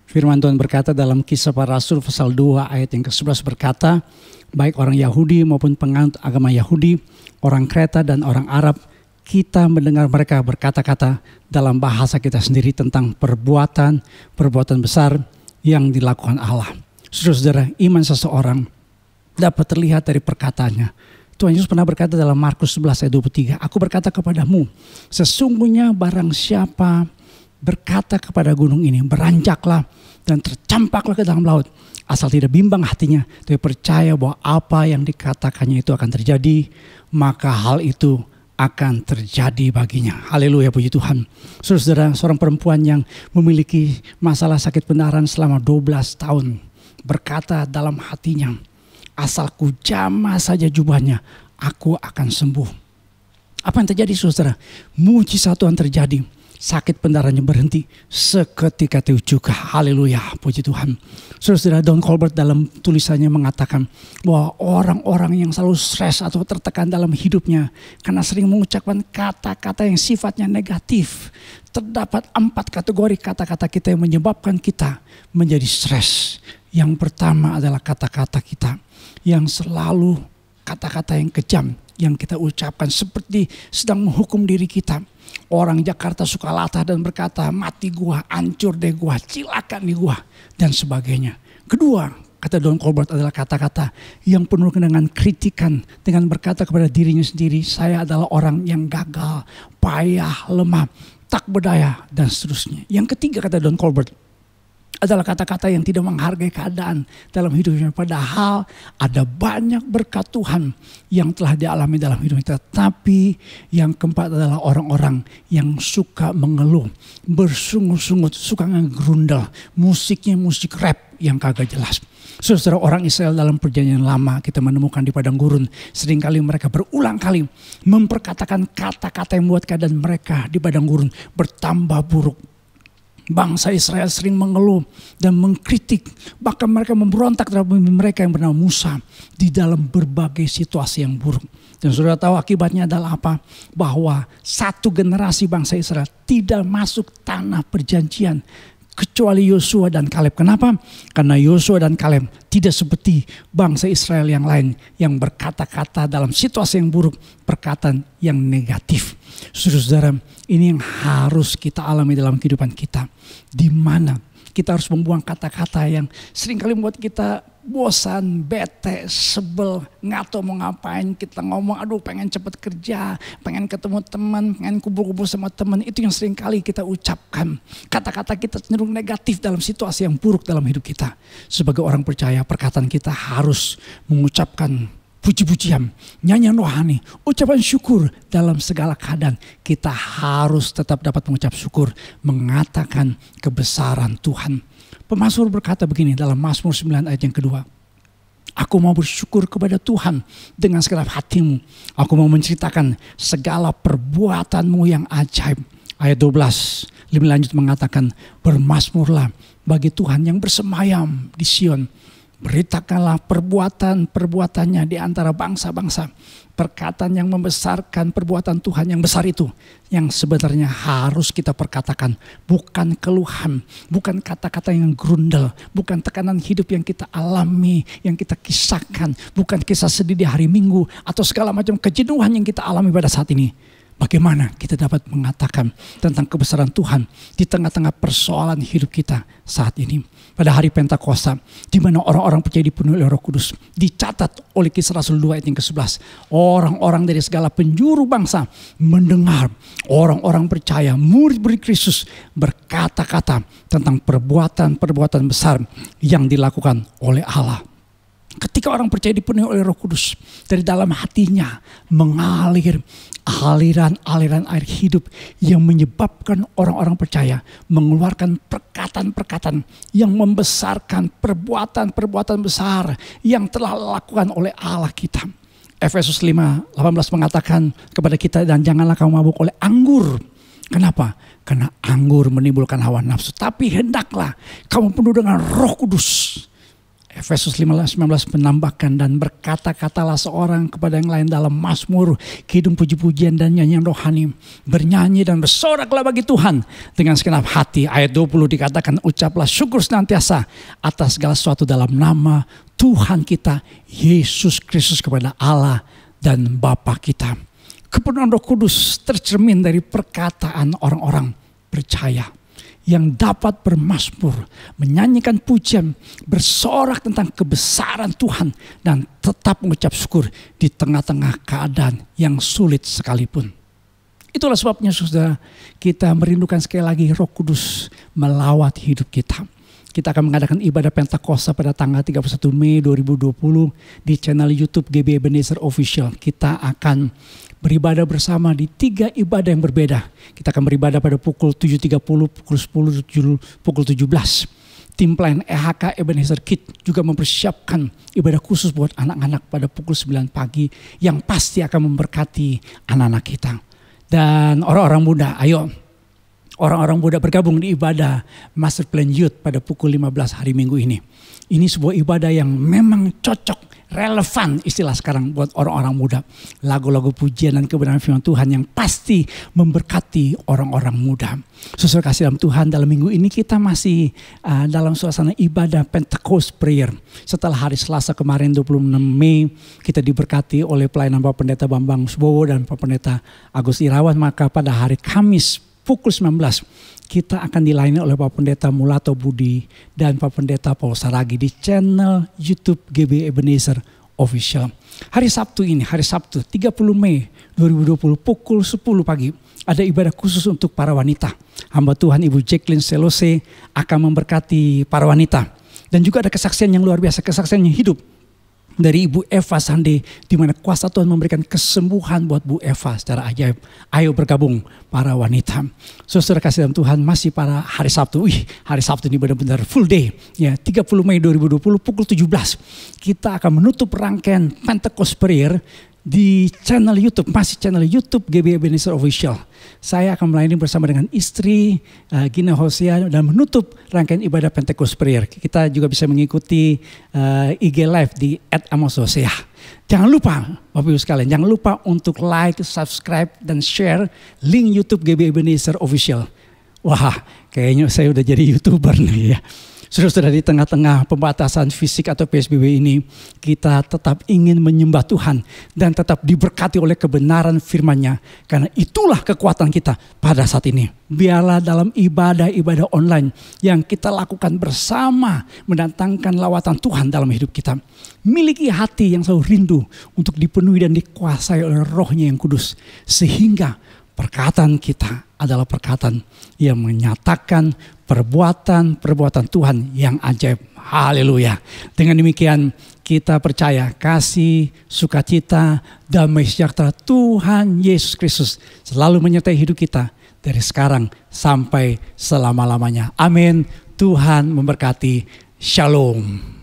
Firman Tuhan berkata dalam Kisah Para Rasul pasal 2 ayat yang ke-11 berkata, baik orang Yahudi maupun penganut agama Yahudi, orang Kreta dan orang Arab, kita mendengar mereka berkata-kata dalam bahasa kita sendiri tentang perbuatan besar yang dilakukan Allah. Saudara-saudara, iman seseorang dapat terlihat dari perkataannya. Tuhan Yesus pernah berkata dalam Markus 11 ayat 23, aku berkata kepadamu, sesungguhnya barang siapa berkata kepada gunung ini, beranjaklah dan tercampaklah ke dalam laut, asal tidak bimbang hatinya, tapi percaya bahwa apa yang dikatakannya itu akan terjadi, maka hal itu akan terjadi baginya. Haleluya, puji Tuhan. Saudara-saudara, seorang perempuan yang memiliki masalah sakit pendarahan selama 12 tahun berkata dalam hatinya, asal ku jamah saja jubahnya, aku akan sembuh. Apa yang terjadi, saudara? Mujizat Tuhan terjadi. Sakit pendarahannya berhenti seketika itu juga. Haleluya, puji Tuhan. Saudara, Don Colbert dalam tulisannya mengatakan bahwa orang-orang yang selalu stres atau tertekan dalam hidupnya karena sering mengucapkan kata-kata yang sifatnya negatif, terdapat 4 kategori kata-kata kita yang menyebabkan kita menjadi stres. Yang pertama adalah kata-kata kita yang selalu kata-kata yang kejam yang kita ucapkan seperti sedang menghukum diri kita. Orang Jakarta suka latah dan berkata, mati gua, hancur deh gua, cilaka nih gua, dan sebagainya. Kedua, kata Don Colbert adalah kata-kata yang penuh dengan kritikan, dengan berkata kepada dirinya sendiri, saya adalah orang yang gagal, payah, lemah, tak berdaya, dan seterusnya. Yang ketiga, kata Don Colbert, adalah kata-kata yang tidak menghargai keadaan dalam hidupnya. Padahal ada banyak berkat Tuhan yang telah dialami dalam hidupnya. Tapi yang keempat adalah orang-orang yang suka mengeluh, bersungut-sungut, suka ngegrundel. Musiknya musik rap yang kagak jelas. Saudara, orang Israel dalam perjanjian lama kita menemukan di padang gurun. Seringkali mereka berulang kali memperkatakan kata-kata yang membuat keadaan mereka di padang gurun bertambah buruk. Bangsa Israel sering mengeluh dan mengkritik, bahkan mereka memberontak terhadap pemimpin mereka yang bernama Musa di dalam berbagai situasi yang buruk. Dan saudara tahu akibatnya adalah apa? Bahwa satu generasi bangsa Israel tidak masuk tanah perjanjian kecuali Yosua dan Kaleb. Kenapa? Karena Yosua dan Kaleb tidak seperti bangsa Israel yang lain yang berkata-kata dalam situasi yang buruk, perkataan yang negatif. Saudara-saudara, ini yang harus kita alami dalam kehidupan kita. Di mana kita harus membuang kata-kata yang seringkali membuat kita bosan, bete, sebel, nggak tahu mau ngapain. Kita ngomong, aduh pengen cepet kerja, pengen ketemu teman, pengen kumpul-kumpul sama teman. Itu yang seringkali kita ucapkan. Kata-kata kita cenderung negatif dalam situasi yang buruk dalam hidup kita. Sebagai orang percaya, perkataan kita harus mengucapkan puji-pujian, nyanyian rohani, ucapan syukur dalam segala keadaan. Kita harus tetap dapat mengucap syukur, mengatakan kebesaran Tuhan. Pemazmur berkata begini dalam Mazmur 9 ayat yang kedua. Aku mau bersyukur kepada Tuhan dengan segala hatimu. Aku mau menceritakan segala perbuatanmu yang ajaib. Ayat 12 lebih lanjut mengatakan, bermazmurlah bagi Tuhan yang bersemayam di Sion. Beritakanlah perbuatan-perbuatannya di antara bangsa-bangsa. Perkataan yang membesarkan perbuatan Tuhan yang besar itu. Yang sebenarnya harus kita perkatakan. Bukan keluhan, bukan kata-kata yang grundel. Bukan tekanan hidup yang kita alami, yang kita kisahkan. Bukan kisah sedih di hari Minggu atau segala macam kejenuhan yang kita alami pada saat ini. Bagaimana kita dapat mengatakan tentang kebesaran Tuhan di tengah-tengah persoalan hidup kita saat ini. Pada hari Pentakosta, di mana orang-orang percaya dipenuhi oleh Roh Kudus, dicatat oleh Kisah Rasul 2 ayat yang ke-11. Orang-orang dari segala penjuru bangsa mendengar orang-orang percaya, murid-murid Kristus berkata-kata tentang perbuatan-perbuatan besar yang dilakukan oleh Allah. Ketika orang percaya dipenuhi oleh Roh Kudus, dari dalam hatinya mengalir aliran-aliran air hidup yang menyebabkan orang-orang percaya mengeluarkan perkataan-perkataan yang membesarkan perbuatan-perbuatan besar yang telah dilakukan oleh Allah kita. Efesus 5:18 mengatakan kepada kita, dan janganlah kamu mabuk oleh anggur. Kenapa? Karena anggur menimbulkan hawa nafsu. Tapi hendaklah kamu penuh dengan Roh Kudus. Efesus 5:19 menambahkan, dan berkata-katalah seorang kepada yang lain dalam mazmur, kidung, puji-pujian dan nyanyian rohani. Bernyanyi dan bersoraklah bagi Tuhan dengan segenap hati. Ayat 20 dikatakan, ucaplah syukur senantiasa atas segala sesuatu dalam nama Tuhan kita Yesus Kristus kepada Allah dan Bapa kita. Kepenuhan Roh Kudus tercermin dari perkataan orang-orang percaya yang dapat bermazmur, menyanyikan pujian, bersorak tentang kebesaran Tuhan, dan tetap mengucap syukur di tengah-tengah keadaan yang sulit sekalipun. Itulah sebabnya saudara, kita merindukan sekali lagi Roh Kudus melawat hidup kita. Kita akan mengadakan ibadah Pentakosta pada tanggal 31 Mei 2020 di channel YouTube GB Ebenezer Official. Kita akan beribadah bersama di 3 ibadah yang berbeda. Kita akan beribadah pada pukul 7.30, pukul 10, pukul 17. Tim pelayan EHK Ebenezer Kid juga mempersiapkan ibadah khusus buat anak-anak pada pukul 9 pagi yang pasti akan memberkati anak-anak kita. Dan orang-orang muda, ayo orang-orang muda bergabung di ibadah Master Plan Youth pada pukul 15 hari Minggu ini. Ini sebuah ibadah yang memang cocok, relevan istilah sekarang buat orang-orang muda. Lagu-lagu pujian dan kebenaran firman Tuhan yang pasti memberkati orang-orang muda. Saudara kasih dalam Tuhan, dalam minggu ini kita masih dalam suasana ibadah Pentecost Prayer. Setelah hari Selasa kemarin 26 Mei kita diberkati oleh pelayanan Bapak Pendeta Bambang Subowo dan Bapak Pendeta Agus Irawan. Maka pada hari Kamis pukul 19 kita akan dilayani oleh Bapak Pendeta Mulato Budi dan Bapak Pendeta Paul Saragi di channel YouTube GB Ebenezer Official. Hari Sabtu ini, hari Sabtu 30 Mei 2020 pukul 10 pagi ada ibadah khusus untuk para wanita. Hamba Tuhan Ibu Jacqueline Selose akan memberkati para wanita. Dan juga ada kesaksian yang luar biasa, kesaksian yang hidup dari Ibu Eva Sande, di mana kuasa Tuhan memberikan kesembuhan buat Bu Eva secara ajaib. Ayo bergabung para wanita. Saudara kasih dalam Tuhan, masih pada hari Sabtu. Hari Sabtu ini benar-benar full day. Ya, 30 Mei 2020 pukul 17. Kita akan menutup rangkaian Pentecost Prayer di channel YouTube, masih channel YouTube GB Ebenezer Official. Saya akan melayani bersama dengan istri Gina Hosea dan menutup rangkaian ibadah Pentecost Prayer. Kita juga bisa mengikuti IG Live di @amos_hosea. Jangan lupa Bapak Ibu sekalian, jangan lupa untuk like, subscribe, dan share link YouTube GB Ebenezer Official. Wah, kayaknya saya udah jadi YouTuber nih ya. Saudara-saudara, di tengah-tengah pembatasan fisik atau PSBB ini, kita tetap ingin menyembah Tuhan dan tetap diberkati oleh kebenaran firman-Nya. Karena itulah kekuatan kita pada saat ini. Biarlah dalam ibadah-ibadah online yang kita lakukan bersama mendatangkan lawatan Tuhan dalam hidup kita. Miliki hati yang selalu rindu untuk dipenuhi dan dikuasai oleh Roh-Nya yang kudus. Sehingga perkataan kita adalah perkataan yang menyatakan perbuatan Tuhan yang ajaib. Haleluya. Dengan demikian kita percaya kasih, sukacita, damai sejahtera Tuhan Yesus Kristus selalu menyertai hidup kita dari sekarang sampai selama-lamanya. Amin. Tuhan memberkati. Shalom.